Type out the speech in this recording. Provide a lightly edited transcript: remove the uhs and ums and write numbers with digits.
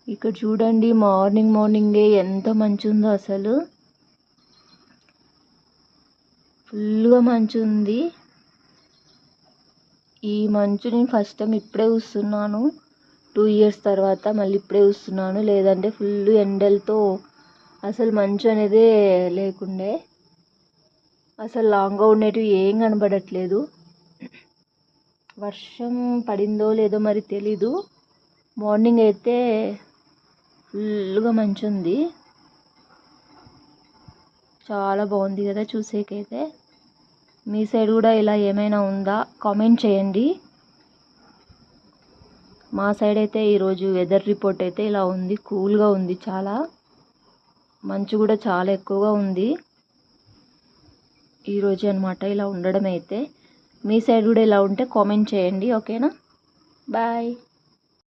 ఇక్కడ చూడండి మార్నింగే ఎంత మంచు ఉందో అసలు. ఫుల్గా మంచు ఉంది. ఈ మంచు నేను ఫస్ట్ టైం ఇప్పుడే చూస్తున్నాను. 2 years తర్వాత మళ్ళీ ఇప్పుడే చూస్తున్నాను. లేదంటే ఫుల్ ఎండలతో అసలు మంచు అనేదే లేకుండే. అసలు లాంగ్గా ఉండేటివి ఏం కనబడట్లేదు. వర్షం పడిందో లేదో మరి తెలీదు. మార్నింగ్ అయితే ఫుల్గా మంచు ఉంది. చాలా బాగుంది కదా చూసేకైతే. మీ సైడ్ కూడా ఇలా ఏమైనా ఉందా కామెంట్ చేయండి. మా సైడ్ అయితే ఈరోజు వెదర్ రిపోర్ట్ అయితే ఇలా ఉంది. కూల్గా ఉంది. చాలా మంచు కూడా చాలా ఎక్కువగా ఉంది ఈరోజు అనమాట ఇలా ఉండడం అయితే. మీ సైడ్ కూడా ఇలా ఉంటే కామెంట్ చేయండి. ఓకేనా? బాయ్.